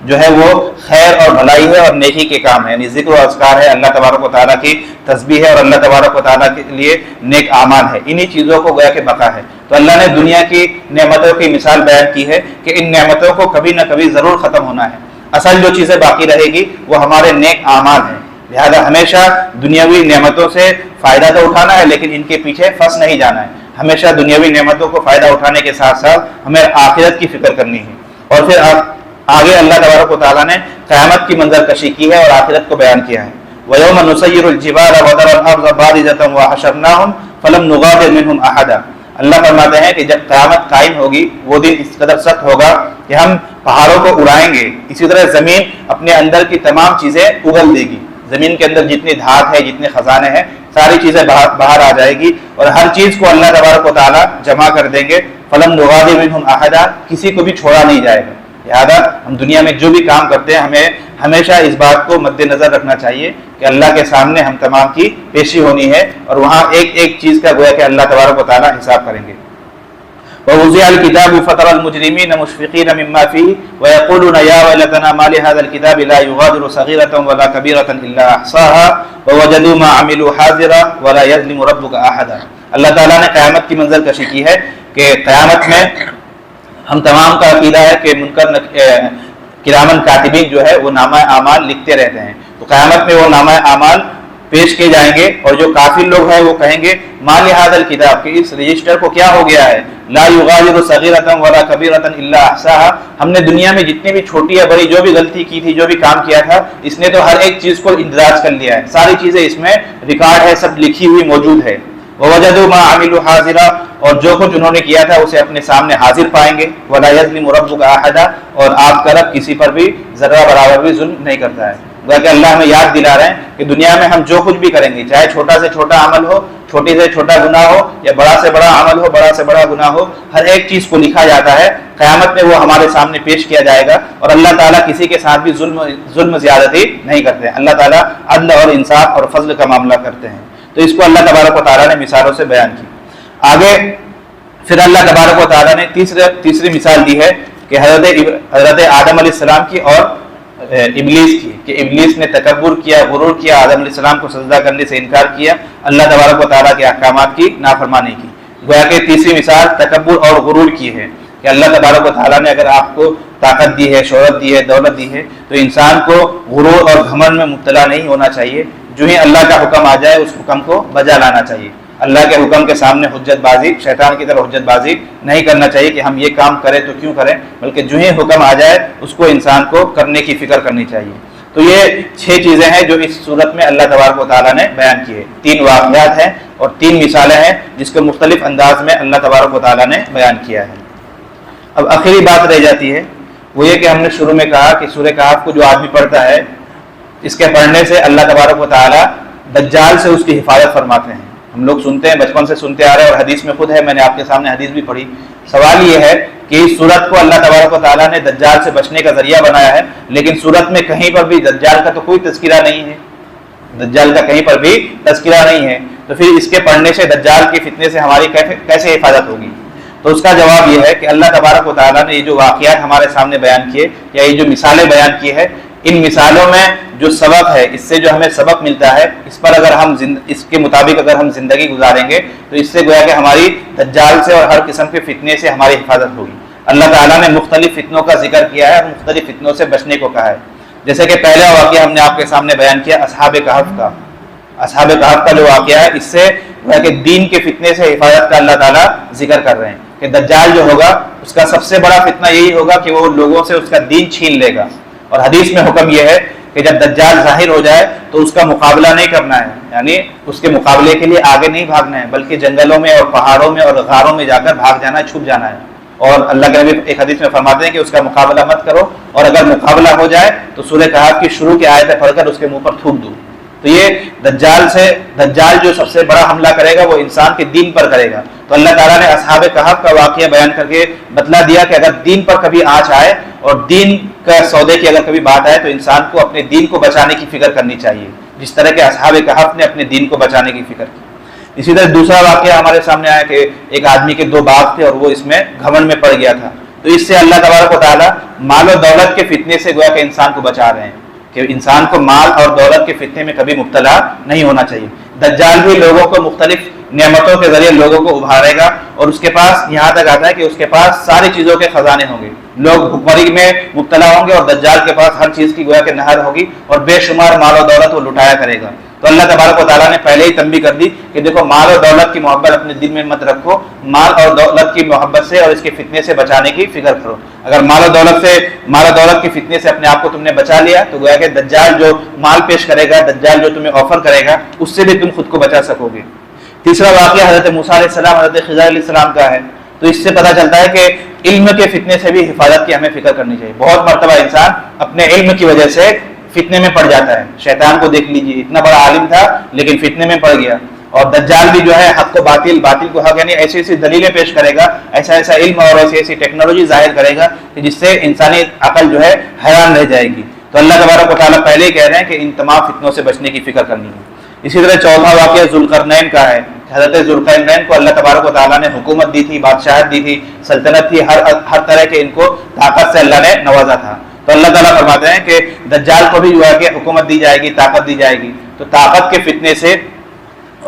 جو ہے وہ خیر اور بھلائی ہے اور نیکی کے کام ہے، یعنی ذکر و اذکار ہے، اللہ تبارک و تعالیٰ کی تسبیح ہے اور اللہ تبارک و تعالیٰ کے لیے نیک اعمال ہے، انہی چیزوں کو گویا کہ بقا ہے۔ تو اللہ نے دنیا کی نعمتوں کی مثال بیان کی ہے کہ ان نعمتوں کو کبھی نہ کبھی ضرور ختم ہونا ہے، اصل جو چیزیں باقی رہے گی وہ ہمارے نیک اعمال ہیں، لہذا ہمیشہ دنیاوی نعمتوں سے فائدہ تو اٹھانا ہے لیکن ان کے پیچھے پھنس نہیں جانا ہے، ہمیشہ دنیاوی نعمتوں کو فائدہ اٹھانے کے ساتھ ساتھ ہمیں آخرت کی فکر کرنی ہے۔ اور پھر آگے اللہ تبارک و تعالیٰ نے قیامت کی منظر کشی کی ہے اور آخرت کو بیان کیا ہے، وَيَوْمَ نُسَيِّرُ الْجِبَالَ وَتَرَى الْأَرْضَ بَارِزَةً وَحَشَرْنَاهُمْ فَلَمْ نُغَادِرْ مِنْهُمْ أَحَدًا، اللہ فرماتے ہیں کہ جب قیامت قائم ہوگی وہ دن اس قدر سخت ہوگا کہ ہم پہاڑوں کو اڑائیں گے، اسی طرح زمین اپنے اندر کی تمام چیزیں اگل دے گی، زمین کے اندر جتنی دھات ہے، جتنے خزانے ہیں، ساری چیزیں باہر آ جائے گی اور ہر چیز کو اللہ تبارک و تعالیٰ جمع کر دیں گے، فَلَمْ نُغَادِرْ مِنْهُمْ أَحَدًا، کسی کو بھی چھوڑا نہیں جائے گا۔ لہٰذا ہم دنیا میں جو بھی کام کرتے ہیں ہمیں ہمیشہ اس بات کو مد نظر رکھنا چاہیے کہ اللہ کے سامنے ہم تمام کی پیشی ہونی ہے اور وہاں ایک ایک چیز کا گویا کہ اللہ تبارک و تعالیٰ حساب کریں گے۔ وَوُضِعَ الْكِتَابُ فَتَرَى الْمُجْرِمِينَ مُشْفِقِينَ مِمَّا فِيهِ وَيَقُولُونَ يَا وَيْلَتَنَا مَا لِهَذَا الْكِتَابِ لَا يُغَادِرُ صَغِيرَةً وَلَا كَبِيرَةً إِلَّا أَحْصَاهَا وَوَجَدُوا مَا عَمِلُوا حَاضِرًا وَلَا يَظْلِمُ رَبُّكَ أَحَدًا۔ اللہ تعالیٰ نے قیامت کی منظر کشی کی ہے کہ قیامت میں ہم تمام کا عقیدہ ہے کہ منکر کرامن کاتبین جو ہے وہ نامہ اعمال لکھتے رہتے ہیں، تو قیامت میں وہ نامہ اعمال پیش کیے جائیں گے اور جو کافر لوگ ہیں وہ کہیں گے ما لہذا الکتاب، کہ اس رجسٹر کو کیا ہو گیا ہے، لا یغادر صغیرۃ ولا کبیرۃ الا احصاها، ہم نے دنیا میں جتنی بھی چھوٹی یا بڑی جو بھی غلطی کی تھی، جو بھی کام کیا تھا، اس نے تو ہر ایک چیز کو اندراج کر لیا ہے، ساری چیزیں اس میں ریکارڈ ہے، سب لکھی ہوئی موجود ہے۔ وَوَجَدُوا مَا عَمِلُوا حَاضِرًا، اور جو کچھ انہوں نے کیا تھا اسے اپنے سامنے حاضر پائیں گے۔ وَلَا يَظْلِمُ رَبُّكَ أَحَدًا، اور آپ کا رب کسی پر بھی ذرہ برابر بھی ظلم نہیں کرتا ہے۔ کہ اللہ ہمیں یاد دلا رہے ہیں کہ دنیا میں ہم جو کچھ بھی کریں گے، چاہے چھوٹا سے چھوٹا عمل ہو، چھوٹی سے چھوٹا گناہ ہو، یا بڑا سے بڑا عمل ہو، بڑا سے بڑا گناہ ہو، ہر ایک چیز کو لکھا جاتا ہے، قیامت میں وہ ہمارے سامنے پیش کیا جائے گا، اور اللہ تعالیٰ کسی کے ساتھ بھی ظلم زیادتی نہیں کرتے ہیں، اللہ تعالیٰ عدل اور انصاف اور فضل کا معاملہ کرتے ہیں۔ تو اس کو اللہ تبارک و تعالیٰ نے مثالوں سے بیان کی۔ آگے پھر اللہ تبارک و تعالیٰ نے تیسری مثال دی ہے کہ حضرت آدم علیہ السلام کی اور ابلیس کی، کہ ابلیس نے تکبر کیا، غرور کیا، آدم علیہ السلام کو سجدہ کرنے سے انکار کیا، اللہ تبارک و تعالیٰ کے احکامات کی نافرمانی کی، گویا کہ تیسری مثال تکبر اور غرور کی ہے کہ اللہ تبارک و تعالیٰ نے اگر آپ کو طاقت دی ہے، شہرت دی ہے، دولت دی ہے، تو انسان کو غرور اور گھمنڈ میں مبتلا نہیں ہونا چاہیے. جو ہی اللہ کا حکم آ جائے اس حکم کو بجا لانا چاہیے. اللہ کے حکم کے سامنے حجت بازی، شیطان کی طرح حجت بازی نہیں کرنا چاہیے کہ ہم یہ کام کریں تو کیوں کریں، بلکہ جو ہی حکم آ جائے اس کو انسان کو کرنے کی فکر کرنی چاہیے. تو یہ 6 چیزیں ہیں جو اس صورت میں اللہ تبارک و تعالیٰ نے بیان کی ہے. 3 واقعات ہیں اور 3 مثالیں ہیں جس کو مختلف انداز میں اللہ تبارک و تعالیٰ نے بیان کیا ہے. اب آخری بات رہ جاتی ہے وہ یہ کہ ہم نے شروع میں کہا کہ سورہ کہف کو جو آدمی پڑھتا ہے اس کے پڑھنے سے اللہ تبارک و تعالیٰ دجال سے اس کی حفاظت فرماتے ہیں. ہم لوگ سنتے ہیں، بچپن سے سنتے آ رہے ہیں اور حدیث میں خود ہے، میں نے آپ کے سامنے حدیث بھی پڑھی. سوال یہ ہے کہ اس صورت کو اللہ تبارک و تعالیٰ نے دجال سے بچنے کا ذریعہ بنایا ہے، لیکن صورت میں کہیں پر بھی دجال کا تو کوئی تذکرہ نہیں ہے، دجال کا کہیں پر بھی تذکرہ نہیں ہے. تو پھر اس کے پڑھنے سے دجال کے فتنے سے ہماری کیسے حفاظت ہوگی؟ تو اس کا جواب یہ ہے کہ اللہ تبارک و تعالیٰ نے یہ جو واقعات ہمارے سامنے بیان کیے یا یہ جو مثالیں بیان کی ہے، ان مثالوں میں جو سبق ہے، اس سے جو ہمیں سبق ملتا ہے، اس پر اگر ہم اس کے مطابق اگر ہم زندگی گزاریں گے تو اس سے گویا کہ ہماری دجال سے اور ہر قسم کے فتنے سے ہماری حفاظت ہوگی. اللہ تعالیٰ نے مختلف فتنوں کا ذکر کیا ہے اور مختلف فتنوں سے بچنے کو کہا ہے. جیسے کہ پہلا واقعہ ہم نے آپ کے سامنے بیان کیا اصحاب کہف کا. اصحاب کہف کا جو واقعہ ہے، اس سے گویا کہ دین کے فتنے سے حفاظت کا اللہ تعالیٰ ذکر کر رہے ہیں کہ دجال جو ہوگا اس کا سب سے بڑا فتنہ یہی ہوگا کہ وہ لوگوں سے اس کا دین چھین لے گا. اور حدیث میں حکم یہ ہے کہ جب دجال ظاہر ہو جائے تو اس کا مقابلہ نہیں کرنا ہے، یعنی اس کے مقابلے کے لیے آگے نہیں بھاگنا ہے، بلکہ جنگلوں میں اور پہاڑوں میں اور غاروں میں جا کر بھاگ جانا ہے، چھپ جانا ہے. اور اللہ کے نبی ایک حدیث میں فرماتے ہیں کہ اس کا مقابلہ مت کرو، اور اگر مقابلہ ہو جائے تو سورہ کہف کی شروع کی آیتیں پڑھ کر اس کے منہ پر تھوک دو. تو یہ دجال جو سب سے بڑا حملہ کرے گا وہ انسان کے دین پر کرے گا. تو اللہ تعالیٰ نے اصحاب کہف کا واقعہ بیان کر کے بتلا دیا کہ اگر دین پر کبھی آنچ آئے اور دین کا سودے کی اگر کبھی بات آئے تو انسان کو اپنے دین کو بچانے کی فکر کرنی چاہیے، جس طرح کہ اصحاب کہف نے اپنے دین کو بچانے کی فکر کی. اسی طرح دوسرا واقعہ ہمارے سامنے آیا کہ ایک آدمی کے 2 باغ تھے اور وہ اس میں گھمنڈ میں پڑ گیا تھا. تو اس سے اللہ تبارک و تعالیٰ مال و دولت کے فتنے سے گویا کہ انسان کو بچا رہے ہیں کہ انسان کو مال اور دولت کے فتنے میں کبھی مبتلا نہیں ہونا چاہیے. دجال بھی لوگوں کو مختلف نعمتوں کے ذریعے لوگوں کو ابھارے گا اور اس کے پاس یہاں تک آتا ہے کہ اس کے پاس ساری چیزوں کے خزانے ہوں گے. لوگ بھوکمری میں مبتلا ہوں گے اور دجال کے پاس ہر چیز کی گویا کہ نہر ہوگی اور بے شمار مال و دولت وہ لٹایا کرے گا. تو اللہ تبارک و تعالیٰ نے پہلے ہی تنبیہ کر دی کہ دیکھو مال اور دولت کی محبت اپنے دل میں مت رکھو، مال اور دولت کی محبت سے اور اس کے فتنے سے بچانے کی فکر کرو. اگر مال و دولت کے فتنے سے اپنے آپ کو تم نے بچا لیا تو گویا کہ دجال جو مال پیش کرے گا، دجال جو تمہیں آفر کرے گا، اس سے بھی تم خود کو بچا سکو گے. تیسرا واقعہ حضرت موسیٰ علیہ السلام، حضرت خضر علیہ السلام کا ہے. تو اس سے پتہ چلتا ہے کہ علم کے فتنے سے بھی حفاظت کی ہمیں فکر کرنی چاہیے. بہت مرتبہ انسان اپنے علم کی وجہ سے فتنے میں پڑ جاتا ہے. شیطان کو دیکھ لیجیے، اتنا بڑا عالم تھا لیکن فتنے میں پڑ گیا. اور دجال بھی جو ہے حق کو باطل، باطل کو حق، یعنی ایسی ایسی دلیلیں پیش کرے گا، ایسا ایسا علم اور ایسی ایسی ٹیکنالوجی ظاہر کرے گا کہ جس سے انسانی عقل جو ہے حیران رہ جائے گی. تو اللہ تبارک و تعالیٰ پہلے ہی کہہ رہے ہیں کہ ان تمام فتنوں سے بچنے کی فکر کرنی ہے. اسی طرح چوتھا واقعہ ذوالقرنین کا ہے. حضرت ذوالقرنین کو اللہ تبارک و تعالیٰ نے حکومت دی تھی، بادشاہت دی تھی، سلطنت تھی، ہر طرح کے ان کو طاقت سے اللہ نے نوازا تھا. تو اللہ تعالیٰ فرماتے ہیں کہ دجال کو بھی جو ہے کہ حکومت دی جائے گی، طاقت دی جائے گی. تو طاقت کے فتنے سے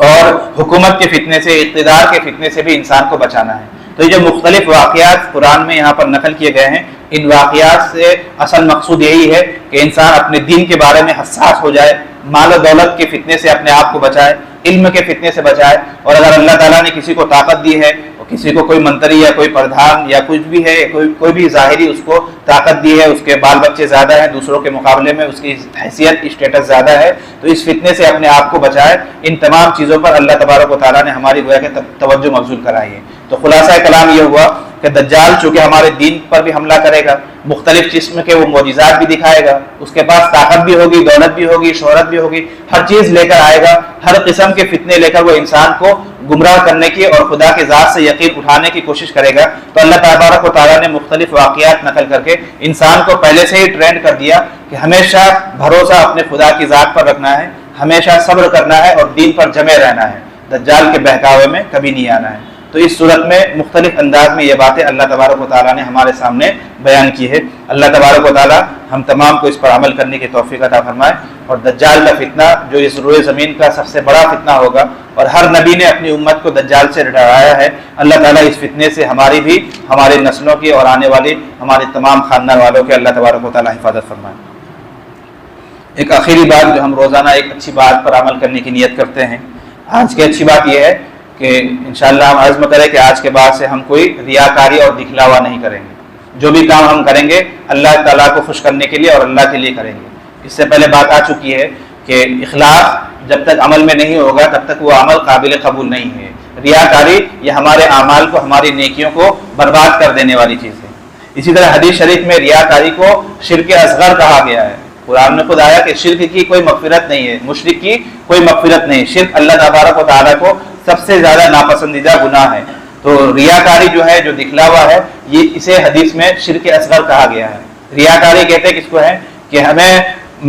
اور حکومت کے فتنے سے، اقتدار کے فتنے سے بھی انسان کو بچانا ہے. تو یہ جو مختلف واقعات قرآن میں یہاں پر نقل کیے گئے ہیں، ان واقعات سے اصل مقصود یہی ہے کہ انسان اپنے دین کے بارے میں حساس ہو جائے، مال و دولت کے فتنے سے اپنے آپ کو بچائے، علم کے فتنے سے بچائے. اور اگر اللہ تعالیٰ نے کسی کو طاقت دی ہے، کسی کو کوئی منتری یا کوئی پردھان یا کچھ بھی ہے، کوئی بھی ظاہری اس کو طاقت دی ہے، اس کے بال بچے زیادہ ہیں دوسروں کے مقابلے میں، اس کی حیثیت اسٹیٹس زیادہ ہے، تو اس فتنے سے اپنے آپ کو بچائے. ان تمام چیزوں پر اللہ تبارک و تعالیٰ نے ہماری گویا کہ توجہ مبذول کرائی ہے. تو خلاصہ کلام یہ ہوا کہ دجال چونکہ ہمارے دین پر بھی حملہ کرے گا، مختلف قسم کے وہ معجزات بھی دکھائے گا، اس کے پاس طاقت بھی ہوگی، دولت بھی ہوگی، شہرت بھی ہوگی، ہر چیز لے کر آئے گا، ہر قسم کے فتنے لے کر وہ انسان کو گمراہ کرنے کی اور خدا کے ذات سے یقین اٹھانے کی کوشش کرے گا. تو اللہ تبارک و تعالیٰ نے مختلف واقعات نقل کر کے انسان کو پہلے سے ہی ٹرینڈ کر دیا کہ ہمیشہ بھروسہ اپنے خدا کی ذات پر رکھنا ہے، ہمیشہ صبر کرنا ہے اور دین پر جمے رہنا ہے، دجال کے بہکاوے میں کبھی نہیں آنا ہے. تو اس صورت میں مختلف انداز میں یہ باتیں اللہ تبارک و تعالیٰ نے ہمارے سامنے بیان کی ہے. اللہ تبارک و تعالیٰ ہم تمام کو اس پر عمل کرنے کی توفیق عطا فرمائے. اور دجال کا فتنہ جو اس روئے زمین کا سب سے بڑا فتنہ ہوگا، اور ہر نبی نے اپنی امت کو دجال سے ڈرایا ہے۔ اللہ تعالیٰ اس فتنے سے ہماری بھی، ہماری نسلوں کی اور آنے والی ہمارے تمام خاندان والوں کے اللہ تبارک و تعالیٰ حفاظت فرمائے۔ ایک آخری بات جو ہم روزانہ ایک اچھی بات پر عمل کرنے کی نیت کرتے ہیں، آج کی اچھی بات یہ ہے کہ انشاءاللہ ہم عزم کریں کہ آج کے بعد سے ہم کوئی ریاکاری اور دکھلاوا نہیں کریں گے۔ جو بھی کام ہم کریں گے اللہ تعالیٰ کو خوش کرنے کے لیے اور اللہ کے لیے کریں گے۔ اس سے پہلے بات آ چکی ہے کہ اخلاص جب تک عمل میں نہیں ہوگا تب تک وہ عمل قابل قبول نہیں ہے۔ ریاکاری یہ ہمارے اعمال کو، ہماری نیکیوں کو برباد کر دینے والی چیز ہے۔ اسی طرح حدیث شریف میں ریاکاری کو شرک اصغر کہا گیا ہے۔ قرآن میں خود آیا کہ شرک کی کوئی مغفرت نہیں ہے، مشرک کی کوئی مغفرت نہیں۔ شرک اللہ تبارک و تعالیٰ کو سب سے زیادہ ناپسندیدہ گناہ ہے۔ تو ریاکاری جو ہے، جو دکھلاوا ہے، یہ اسے حدیث میں شرک اصغر کہا گیا ہے۔ ریاکاری کہتے ہیں کس کو ہے کہ ہمیں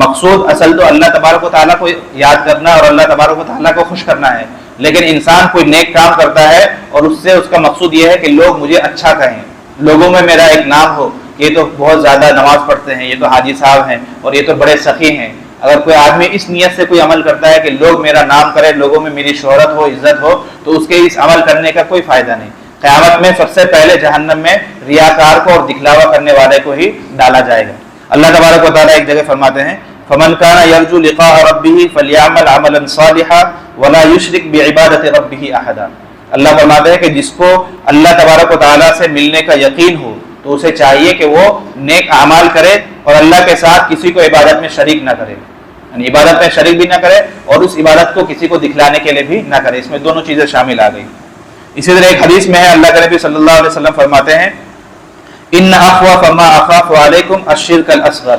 مقصود اصل تو اللہ تبارک و تعالیٰ کو یاد کرنا اور اللہ تبارک و تعالیٰ کو خوش کرنا ہے، لیکن انسان کوئی نیک کام کرتا ہے اور اس سے اس کا مقصود یہ ہے کہ لوگ مجھے اچھا کہیں، لوگوں میں میرا ایک نام ہو، یہ تو بہت زیادہ نماز پڑھتے ہیں، یہ تو حاجی صاحب ہیں اور یہ تو بڑے سخی ہیں۔ اگر کوئی آدمی اس نیت سے کوئی عمل کرتا ہے کہ لوگ میرا نام کرے، لوگوں میں میری شہرت ہو، عزت ہو، تو اس کے اس عمل کرنے کا کوئی فائدہ نہیں۔ قیامت میں سب سے پہلے جہنم میں ریاکار کو اور دکھلاوا کرنے والے کو ہی ڈالا جائے گا۔ اللہ تبارک و تعالیٰ ایک جگہ فرماتے ہیں فَمَنْ كَانَ يَرْجُو لِقَاءَ رَبِّهِ فَلْيَعْمَلْ عَمَلًا صَالِحًا وَلَا يُشْرِكْ بِعِبَادَةِ رَبِّهِ أَحَدًا۔ اللہ فرماتے ہیں کہ جس کو اللہ تبارک و تعالیٰ سے ملنے کا یقین ہو تو اسے چاہیے کہ وہ نیک اعمال کرے اور اللہ کے ساتھ کسی کو عبادت میں شریک نہ کرے، یعنی عبادت میں شریک بھی نہ کرے اور اس عبادت کو کسی کو دکھلانے کے لیے بھی نہ کرے۔ اس میں دونوں چیزیں شامل آ گئی۔ اسی طرح ایک حدیث میں ہے، اللہ کے نبی صلی اللہ علیہ وسلم فرماتے ہیں ان اخوف ما اخاف علیکم الشرک الاصغر۔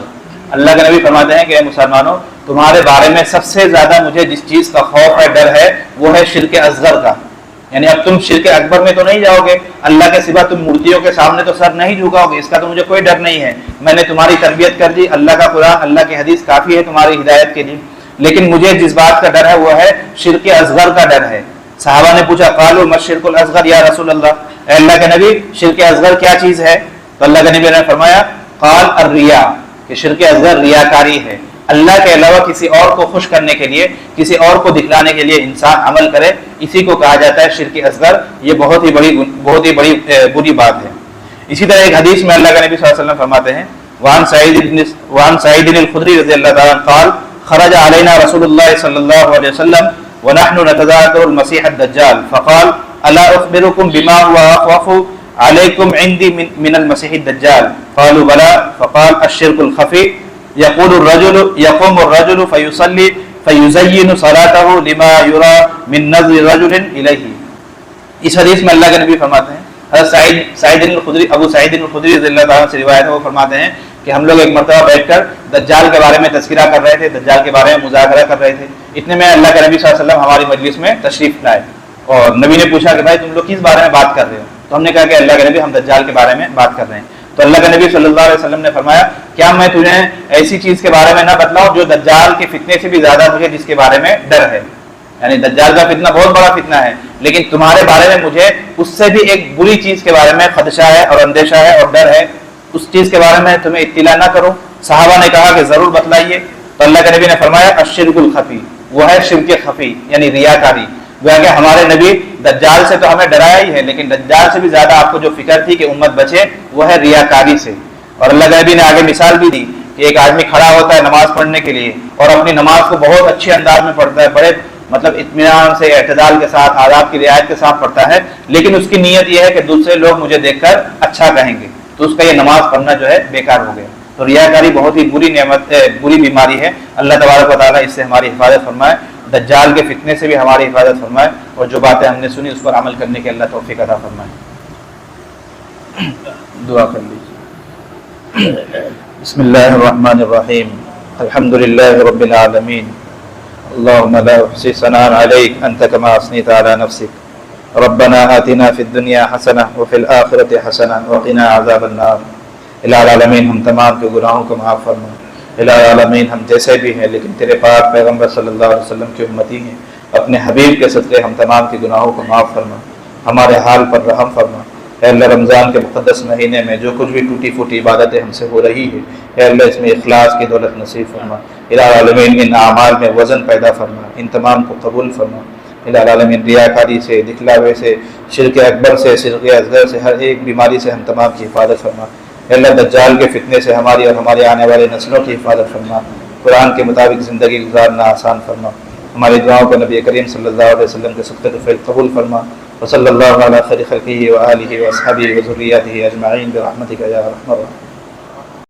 اللہ کے نبی فرماتے ہیں کہ اے مسلمانوں، تمہارے بارے میں سب سے زیادہ مجھے جس چیز کا خوف ہے، ڈر ہے، وہ ہے شرک اصغر کا۔ یعنی اب تم شرک اکبر میں تو نہیں جاؤ گے، اللہ کے سوا تم مورتیوں کے سامنے تو سر نہیں جھکاؤ گے، اس کا تو مجھے کوئی ڈر نہیں ہے۔ میں نے تمہاری تربیت کر دی، اللہ کا قرآن، اللہ کی حدیث کافی ہے تمہاری ہدایت کے لیے، لیکن مجھے جس بات کا ڈر ہے وہ ہے شرک اصغر کا ڈر ہے۔ صحابہ نے پوچھا قالوا ما الشرک الاصغر یا رسول اللہ، اے اللہ کے نبی شرک اصغر کیا چیز ہے؟ تو اللہ کے نبی نے فرمایا قال الریا، کہ شرک اصغر ریاکاری ہے، اللہ کے علاوہ کسی اور کو خوش کرنے کے لیے، کسی اور کو دکھلانے کے لیے انسان عمل کرے، اسی کو کہا جاتا ہے شرک اصغر۔ یہ بہت ہی بڑی بری بات ہے۔ اسی طرح ایک حدیث میں اللہ کے نبی صلی اللہ علیہ وسلم فرماتے ہیں وعن سعید الخدری رضی اللہ تعالیٰ عنہ قال خرج علینا رسول اللہ صلی اللہ علیہ وسلم ونحن نتذاكر المسيح الدجال فقال الا اخبركم بما هو اخوف عليكم عندي من المسيح الدجال قالوا بلى فقال الشرك الخفي يقوم الرجل فيصلي فيزين صلاته لما يرى من نظر رجل اليه۔ اس حدیث میں اللہ کے نبی فرماتے ہیں، حضرت ابو سعید الخدری رضی اللہ تعالیٰ سے روایت ہے، وہ فرماتے ہیں کہ ہم لوگ ایک مرتبہ بیٹھ کر دجال کے بارے میں تذکرہ کر رہے تھے، دجال کے بارے میں مذاکرہ کر رہے تھے، اتنے میں اللہ کے نبی صلی اللہ علیہ وسلم ہماری مجلس میں تشریف لائے اور نبی نے پوچھا کہ بھائی تم لوگ کس بارے میں بات کر رہے ہو؟ تو ہم نے کہا کہ اللہ کے نبی ہم دجال کے بارے میں بات کر رہے ہیں۔ تو اللہ کے نبی صلی اللہ علیہ وسلم نے فرمایا کیا میں تجھے ایسی چیز کے بارے میں نہ بتلاؤں جو دجال کے فتنے سے بھی زیادہ مجھے جس کے بارے میں ڈر ہے؟ یعنی دجال کا فتنہ بہت بڑا فتنہ ہے، لیکن تمہارے بارے میں مجھے اس سے بھی ایک بری چیز کے بارے میں خدشہ ہے اور اندیشہ ہے اور ڈر ہے، اس چیز کے بارے میں تمہیں اطلاع نہ کروں؟ صحابہ نے کہا کہ ضرور بتلائیے۔ تو اللہ کے نبی نے فرمایا الشرک الخفی، وہ ہے شرک خفی یعنی ریاکاری۔ گویا کہ ہمارے نبی دجال سے تو ہمیں ڈرایا ہی ہے، لیکن دجال سے بھی زیادہ آپ کو جو فکر تھی کہ امت بچے وہ ہے ریاکاری سے۔ اور اللہ کے نبی نے آگے مثال بھی دی کہ ایک آدمی کھڑا ہوتا ہے نماز پڑھنے کے لیے اور اپنی نماز کو بہت اچھے انداز میں پڑھتا ہے، بڑے اطمینان سے، اعتدال کے ساتھ، آداب کی رعایت کے ساتھ پڑھتا ہے، لیکن اس کی نیت یہ ہے کہ دوسرے لوگ مجھے دیکھ کر اچھا کہیں گے، تو اس کا یہ نماز پڑھنا جو ہے بیکار ہو گیا۔ تو ریاکاری بہت ہی بری بیماری ہے۔ اللہ تبارک و تعالیٰ اس سے ہماری حفاظت فرمائے، دجال کے فتنے سے بھی ہماری حفاظت فرمائے، اور جو باتیں ہم نے سنی اس پر عمل کرنے کے اللہ توفیق عطا فرمائے۔ دعا کر لیجیے۔ بسم اللہ الرحمن الرحیم، الحمد للہ رب العالمین، اللهم لا احصي ثناء عليك انت كما اثنيت على نفسك، ربنا آتنا في الدنيا حسنة وفي الآخرة حسنة وقنا عذاب النار۔ العالمین ہم تمام کے گناہوں کو معاف فرما۔ العالمین ہم جیسے بھی ہیں لیکن تیرے پاک پیغمبر صلی اللہ علیہ وسلم کی امتی ہیں، اپنے حبیب کے صدقے ہم تمام کے گناہوں کو معاف فرما، ہمارے حال پر رحم فرما۔ اے اللہ رمضان کے مقدس مہینے میں جو کچھ بھی ٹوٹی پھوٹی عبادتیں ہم سے ہو رہی ہے، اے اللہ اس میں اخلاص کی دولت نصیب فرما۔ الہ العالمین ان اعمال میں وزن پیدا فرما، ان تمام کو قبول فرما۔ الہ العالمین ریاکاری سے، دکھلاوے سے، شرک اکبر سے، شرک اصغر سے، ہر ایک بیماری سے ہم تمام کی حفاظت فرما۔ اے اللہ دجال کے فتنے سے ہماری اور ہمارے آنے والے نسلوں کی حفاظت فرما۔ قرآن کے مطابق زندگی گزارنا آسان فرما۔ ہماری دعاؤں کو نبی کریم صلی اللہ علیہ وسلم کے صدقے فیض قبول فرما۔ وصلی اللہ علی خیر خلقہ وآلہ وصحبہ وذریاتہ اجمعین برحمتک یا ارحم الراحمین۔